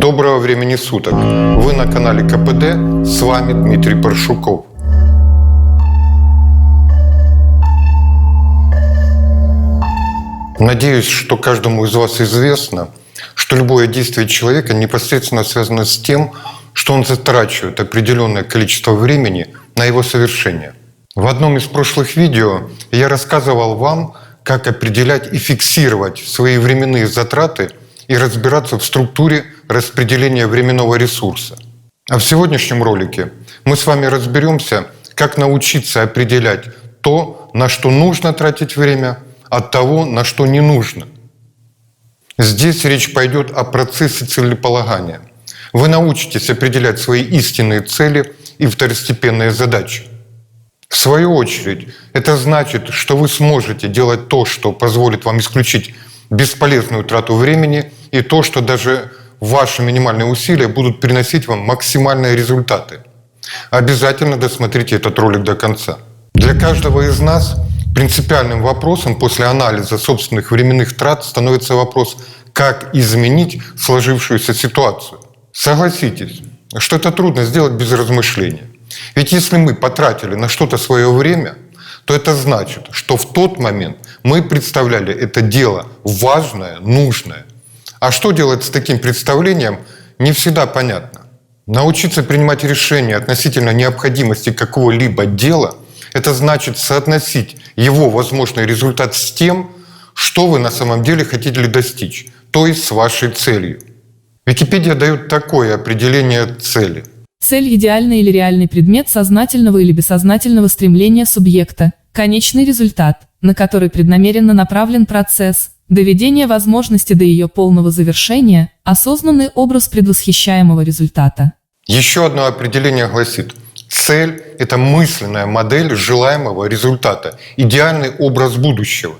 Доброго времени суток! Вы на канале КПД, с вами Дмитрий Паршуков. Надеюсь, что каждому из вас известно, что любое действие человека непосредственно связано с тем, что он затрачивает определенное количество времени на его совершение. В одном из прошлых видео я рассказывал вам, как определять и фиксировать свои временные затраты и разбираться в структуре распределения временного ресурса. А в сегодняшнем ролике мы с вами разберемся, как научиться определять то, на что нужно тратить время, от того, на что не нужно. Здесь речь пойдет о процессе целеполагания. Вы научитесь определять свои истинные цели и второстепенные задачи. В свою очередь, это значит, что вы сможете делать то, что позволит вам исключить бесполезную трату времени, и то, что даже ваши минимальные усилия будут приносить вам максимальные результаты. Обязательно досмотрите этот ролик до конца. Для каждого из нас принципиальным вопросом после анализа собственных временных трат становится вопрос, как изменить сложившуюся ситуацию. Согласитесь, что это трудно сделать без размышления. Ведь если мы потратили на что-то свое время, то это значит, что в тот момент мы представляли это дело важное, нужное. А что делать с таким представлением, не всегда понятно. Научиться принимать решения относительно необходимости какого-либо дела – это значит соотносить его возможный результат с тем, что вы на самом деле хотели достичь, то есть с вашей целью. Википедия дает такое определение цели. Цель – идеальный или реальный предмет сознательного или бессознательного стремления субъекта, конечный результат, на который преднамеренно направлен процесс, доведение возможности до ее полного завершения, осознанный образ предвосхищаемого результата. Еще одно определение гласит: цель – это мысленная модель желаемого результата, идеальный образ будущего.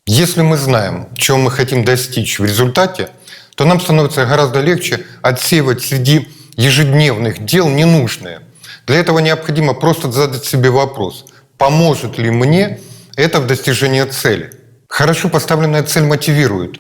Если мы знаем, чего мы хотим достичь в результате, то нам становится гораздо легче отсеивать среди ежедневных дел ненужные. Для этого необходимо просто задать себе вопрос: поможет ли мне это в достижении цели? Хорошо поставленная цель мотивирует,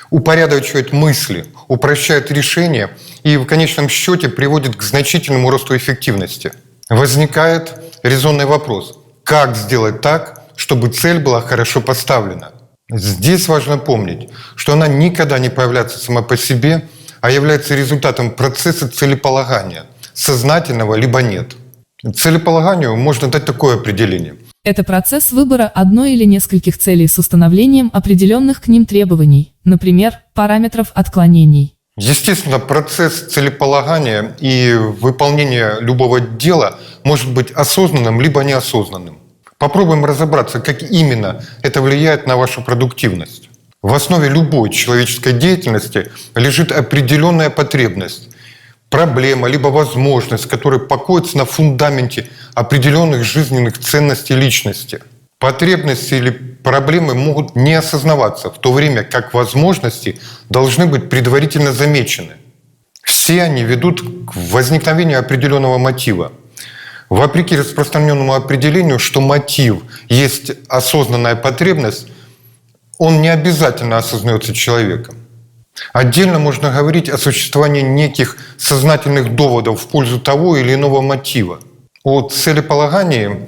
упорядочивает мысли, упрощает решения и в конечном счете приводит к значительному росту эффективности. Возникает резонный вопрос: как сделать так, чтобы цель была хорошо поставлена? Здесь важно помнить, что она никогда не появляется сама по себе, а является результатом процесса целеполагания, сознательного либо нет. Целеполаганию можно дать такое определение. Это процесс выбора одной или нескольких целей с установлением определенных к ним требований, например, параметров отклонений. Естественно, процесс целеполагания и выполнения любого дела может быть осознанным либо неосознанным. Попробуем разобраться, как именно это влияет на вашу продуктивность. В основе любой человеческой деятельности лежит определенная потребность, проблема либо возможность, которая покоится на фундаменте определенных жизненных ценностей личности. Потребности или проблемы могут не осознаваться, в то время как возможности должны быть предварительно замечены. Все они ведут к возникновению определенного мотива. Вопреки распространенному определению, что мотив есть осознанная потребность, он не обязательно осознается человеком. Отдельно можно говорить о существовании неких сознательных доводов в пользу того или иного мотива. О целеполагании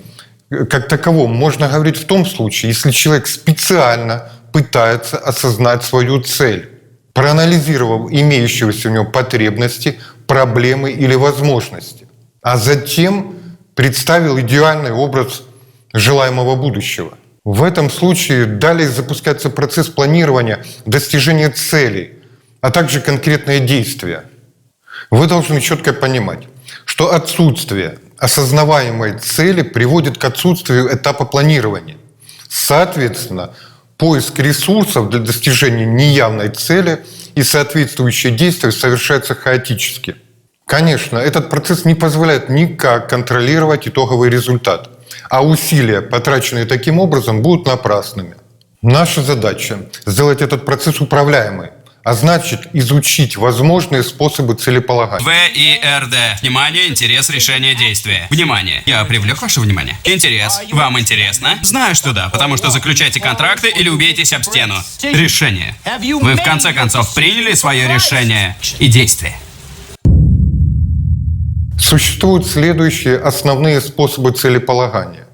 как таковом можно говорить в том случае, если человек специально пытается осознать свою цель, проанализировав имеющиеся у него потребности, проблемы или возможности, а затем представил идеальный образ желаемого будущего. В этом случае далее запускается процесс планирования достижения целей, а также конкретные действия. Вы должны четко понимать, что отсутствие осознаваемой цели приводит к отсутствию этапа планирования. Соответственно, поиск ресурсов для достижения неявной цели и соответствующие действия совершаются хаотически. Конечно, этот процесс не позволяет никак контролировать итоговый результат, а усилия, потраченные таким образом, будут напрасными. Наша задача – сделать этот процесс управляемым, а значит, изучить возможные способы целеполагания. ВИРД. Внимание, интерес, решение, действия. Внимание. Я привлек ваше внимание. Интерес. Вам интересно? Знаю, что да, потому что заключайте контракты или убейтесь об стену. Решение. Вы в конце концов приняли свое решение и действие. Существуют следующие основные способы целеполагания.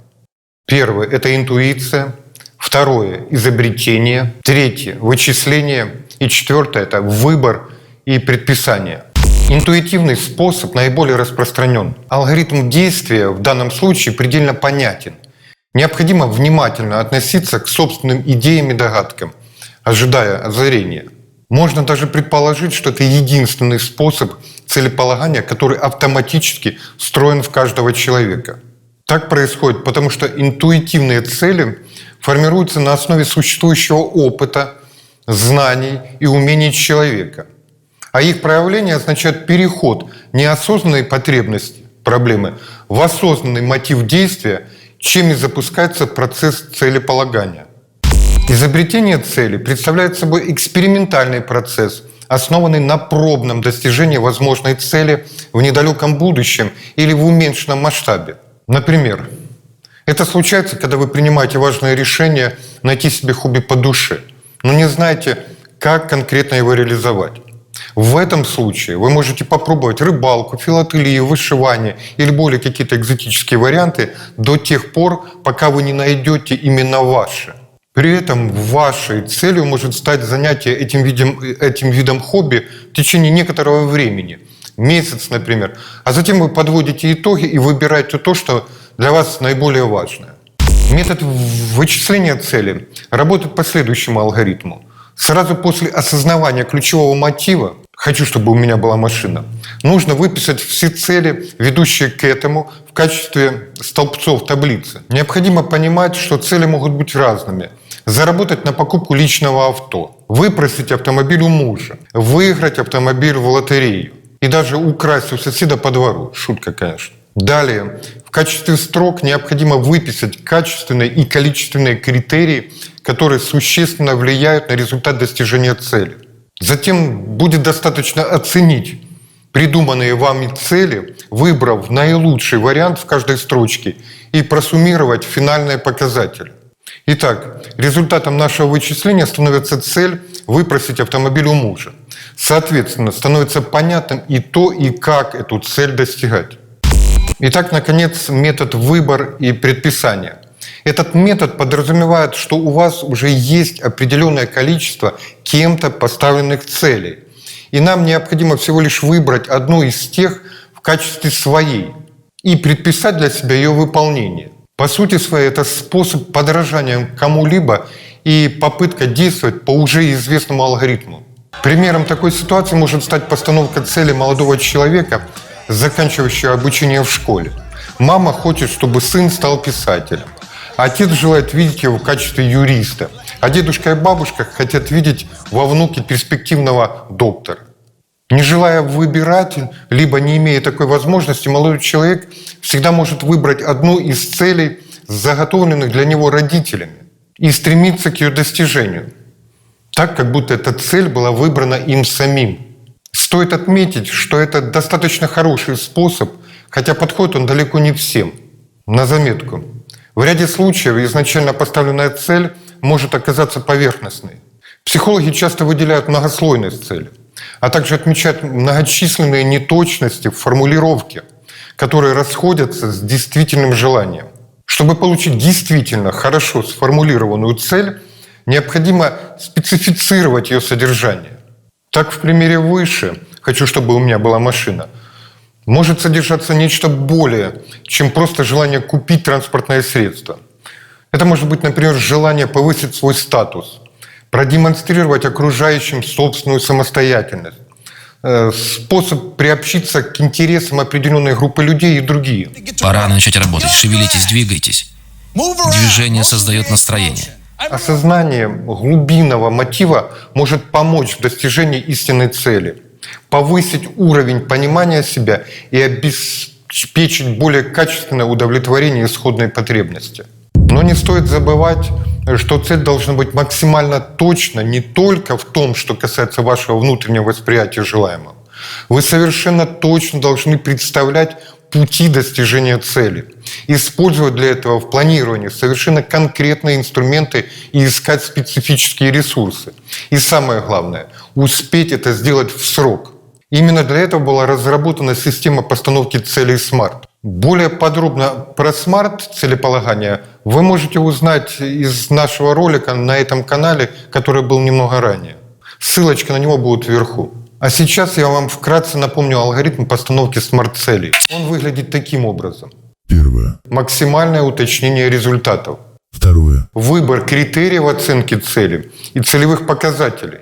Первый – это интуиция. Второе – изобретение. Третье – вычисление. И четвертое – это выбор и предписание. Интуитивный способ наиболее распространен. Алгоритм действия в данном случае предельно понятен. Необходимо внимательно относиться к собственным идеям и догадкам, ожидая озарения. Можно даже предположить, что это единственный способ целеполагания, который автоматически встроен в каждого человека. Так происходит, потому что интуитивные цели формируются на основе существующего опыта, знаний и умений человека. А их проявление означает переход неосознанной потребности, проблемы, в осознанный мотив действия, чем и запускается процесс целеполагания. Изобретение цели представляет собой экспериментальный процесс, основанный на пробном достижении возможной цели в недалеком будущем или в уменьшенном масштабе. Например, это случается, когда вы принимаете важное решение найти себе хобби по душе, но не знаете, как конкретно его реализовать. В этом случае вы можете попробовать рыбалку, филателию, вышивание или более какие-то экзотические варианты до тех пор, пока вы не найдете именно ваше. При этом вашей целью может стать занятие этим видом хобби в течение некоторого времени, месяц, например. А затем вы подводите итоги и выбираете то, что для вас наиболее важное. Метод вычисления цели работает по следующему алгоритму. Сразу после осознавания ключевого мотива «хочу, чтобы у меня была машина», нужно выписать все цели, ведущие к этому, в качестве столбцов таблицы. Необходимо понимать, что цели могут быть разными. Заработать на покупку личного авто, выпросить автомобиль у мужа, выиграть автомобиль в лотерею и даже украсть у соседа по двору. Шутка, конечно. Далее, в качестве строк необходимо выписать качественные и количественные критерии, которые существенно влияют на результат достижения цели. Затем будет достаточно оценить придуманные вами цели, выбрав наилучший вариант в каждой строчке и просуммировать финальные показатели. Итак, результатом нашего вычисления становится цель выпросить автомобиль у мужа. Соответственно, становится понятным и то, и как эту цель достигать. Итак, наконец, метод выбор и предписание. Этот метод подразумевает, что у вас уже есть определенное количество кем-то поставленных целей. И нам необходимо всего лишь выбрать одну из тех в качестве своей и предписать для себя ее выполнение. По сути своей, это способ подражания кому-либо и попытка действовать по уже известному алгоритму. Примером такой ситуации может стать постановка цели молодого человека, заканчивающего обучение в школе. Мама хочет, чтобы сын стал писателем. Отец желает видеть его в качестве юриста. А дедушка и бабушка хотят видеть во внуке перспективного доктора. Не желая выбирать, либо не имея такой возможности, молодой человек всегда может выбрать одну из целей, заготовленных для него родителями, и стремиться к ее достижению, так, как будто эта цель была выбрана им самим. Стоит отметить, что это достаточно хороший способ, хотя подходит он далеко не всем. На заметку. В ряде случаев изначально поставленная цель может оказаться поверхностной. Психологи часто выделяют многослойность цели, а также отмечают многочисленные неточности в формулировке, которые расходятся с действительным желанием. Чтобы получить действительно хорошо сформулированную цель, необходимо специфицировать ее содержание. Так, в примере выше «хочу, чтобы у меня была машина» может содержаться нечто более, чем просто желание купить транспортное средство. Это может быть, например, желание повысить свой статус, продемонстрировать окружающим собственную самостоятельность, способ приобщиться к интересам определенной группы людей и другие. Пора начать работать. Шевелитесь, двигайтесь. Движение создает настроение. Осознание глубинного мотива может помочь в достижении истинной цели, повысить уровень понимания себя и обеспечить более качественное удовлетворение исходной потребности. Но не стоит забывать, что цель должна быть максимально точна не только в том, что касается вашего внутреннего восприятия желаемого. Вы совершенно точно должны представлять пути достижения цели, использовать для этого в планировании совершенно конкретные инструменты и искать специфические ресурсы. И самое главное, успеть это сделать в срок. Именно для этого была разработана система постановки целей SMART. Более подробно про SMART целеполагание вы можете узнать из нашего ролика на этом канале, который был немного ранее. Ссылочка на него будет вверху. А сейчас я вам вкратце напомню алгоритм постановки SMART-целей. Он выглядит таким образом. Первое. Максимальное уточнение результатов. Второе. Выбор критериев оценки цели и целевых показателей.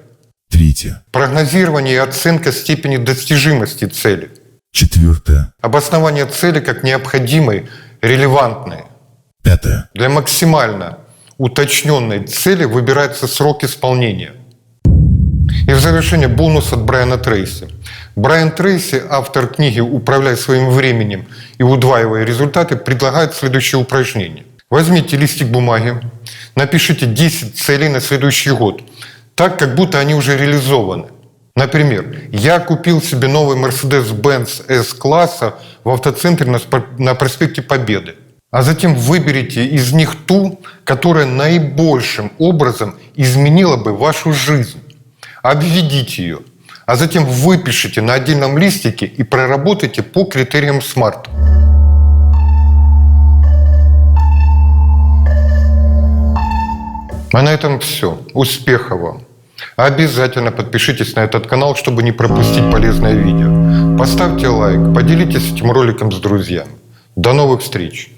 Третье. Прогнозирование и оценка степени достижимости цели. Четвертое. Обоснование цели как необходимой, релевантной. Пятое. Для максимально уточненной цели выбирается срок исполнения. И в завершение бонус от Брайана Трейси. Брайан Трейси, автор книги «Управляй своим временем и удваивай результаты», предлагает следующее упражнение. Возьмите листик бумаги, напишите 10 целей на следующий год, так, как будто они уже реализованы. Например, я купил себе новый Mercedes-Benz S-класса в автоцентре на проспекте Победы. А затем выберите из них ту, которая наибольшим образом изменила бы вашу жизнь. Обведите ее, а затем выпишите на отдельном листике и проработайте по критериям SMART. А на этом все. Успехов вам! Обязательно подпишитесь на этот канал, чтобы не пропустить полезное видео. Поставьте лайк, поделитесь этим роликом с друзьями. До новых встреч!